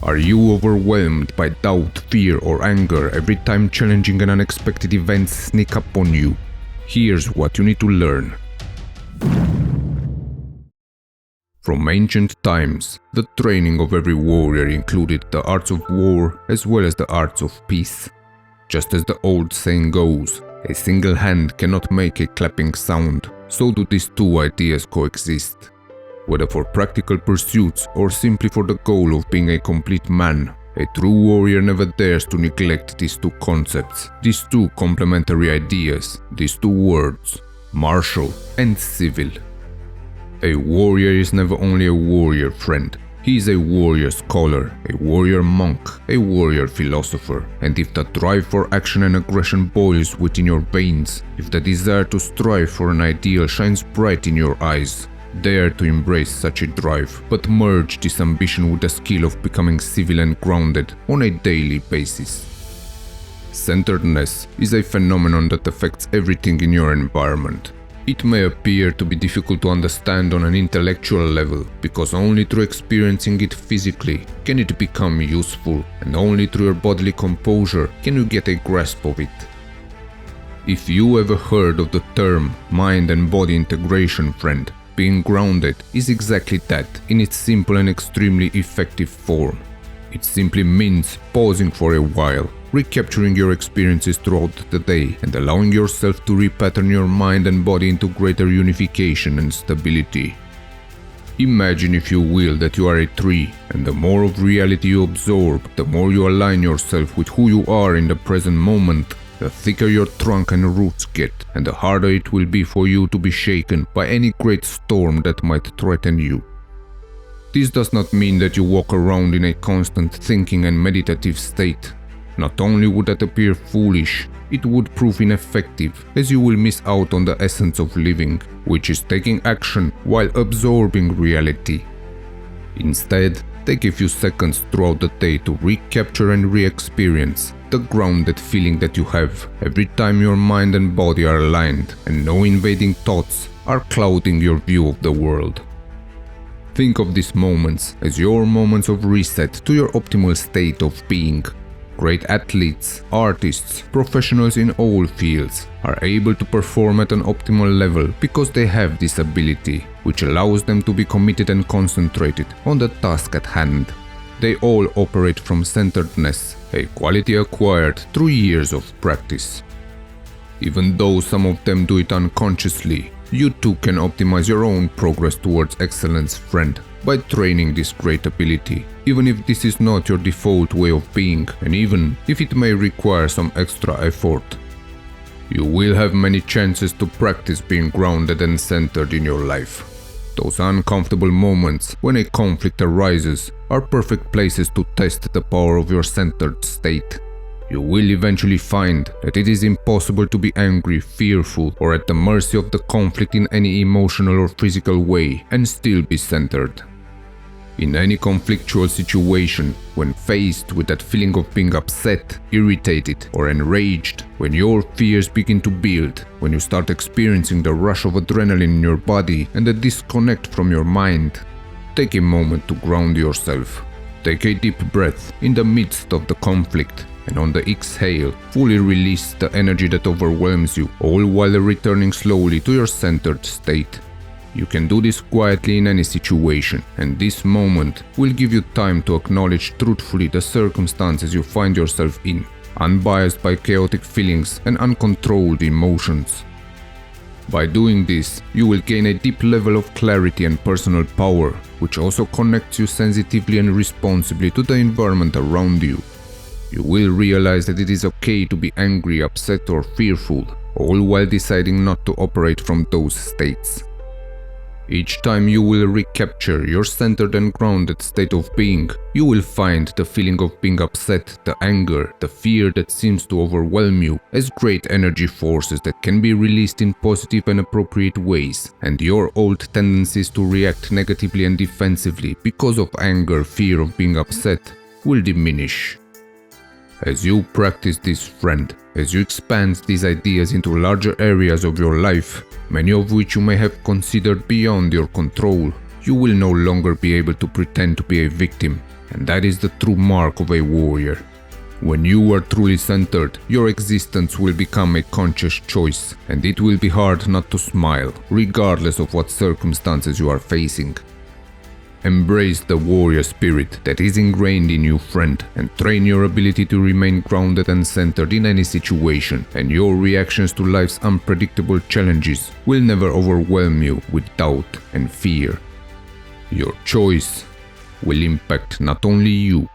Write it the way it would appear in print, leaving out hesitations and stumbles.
Are you overwhelmed by doubt, fear, or anger every time challenging and unexpected events sneak up on you? Here's what you need to learn. From ancient times, the training of every warrior included the arts of war as well as the arts of peace. Just as the old saying goes, a single hand cannot make a clapping sound, so do these two ideas coexist. Whether for practical pursuits or simply for the goal of being a complete man, a true warrior never dares to neglect these two concepts, these two complementary ideas, these two words, martial and civil. A warrior is never only a warrior friend. He is a warrior scholar, a warrior monk, a warrior philosopher, and if the drive for action and aggression boils within your veins, if the desire to strive for an ideal shines bright in your eyes, dare to embrace such a drive, but merge this ambition with the skill of becoming civil and grounded on a daily basis. Centeredness is a phenomenon that affects everything in your environment. It may appear to be difficult to understand on an intellectual level, because only through experiencing it physically can it become useful, and only through your bodily composure can you get a grasp of it. If you ever heard of the term mind and body integration, friend, being grounded is exactly that in its simple and extremely effective form. It simply means pausing for a while, recapturing your experiences throughout the day and allowing yourself to repattern your mind and body into greater unification and stability. Imagine, if you will, that you are a tree, and the more of reality you absorb, the more you align yourself with who you are in the present moment, the thicker your trunk and roots get, and the harder it will be for you to be shaken by any great storm that might threaten you. This does not mean that you walk around in a constant thinking and meditative state. Not only would that appear foolish, it would prove ineffective, as you will miss out on the essence of living, which is taking action while absorbing reality. Instead, take a few seconds throughout the day to recapture and re-experience the grounded feeling that you have every time your mind and body are aligned and no invading thoughts are clouding your view of the world. Think of these moments as your moments of reset to your optimal state of being. Great athletes, artists, professionals in all fields are able to perform at an optimal level because they have this ability, which allows them to be committed and concentrated on the task at hand. They all operate from centeredness, a quality acquired through years of practice. Even though some of them do it unconsciously, you too can optimize your own progress towards excellence, friend, by training this great ability, even if this is not your default way of being, and even if it may require some extra effort. You will have many chances to practice being grounded and centered in your life. Those uncomfortable moments when a conflict arises are perfect places to test the power of your centered state. You will eventually find that it is impossible to be angry, fearful, or at the mercy of the conflict in any emotional or physical way and still be centered. In any conflictual situation, when faced with that feeling of being upset, irritated, or enraged, when your fears begin to build, when you start experiencing the rush of adrenaline in your body and the disconnect from your mind, take a moment to ground yourself. Take a deep breath in the midst of the conflict, and on the exhale, fully release the energy that overwhelms you, all while returning slowly to your centered state. You can do this quietly in any situation, and this moment will give you time to acknowledge truthfully the circumstances you find yourself in, unbiased by chaotic feelings and uncontrolled emotions. By doing this, you will gain a deep level of clarity and personal power, which also connects you sensitively and responsibly to the environment around you. You will realize that it is okay to be angry, upset, or fearful, all while deciding not to operate from those states. Each time you will recapture your centered and grounded state of being, you will find the feeling of being upset, the anger, the fear that seems to overwhelm you as great energy forces that can be released in positive and appropriate ways, and your old tendencies to react negatively and defensively because of anger, fear of being upset will diminish. As you practice this, friend, as you expand these ideas into larger areas of your life, many of which you may have considered beyond your control, you will no longer be able to pretend to be a victim, and that is the true mark of a warrior. When you are truly centered, your existence will become a conscious choice, and it will be hard not to smile, regardless of what circumstances you are facing. Embrace the warrior spirit that is ingrained in you, friend, and train your ability to remain grounded and centered in any situation, and your reactions to life's unpredictable challenges will never overwhelm you with doubt and fear. Your choice will impact not only you,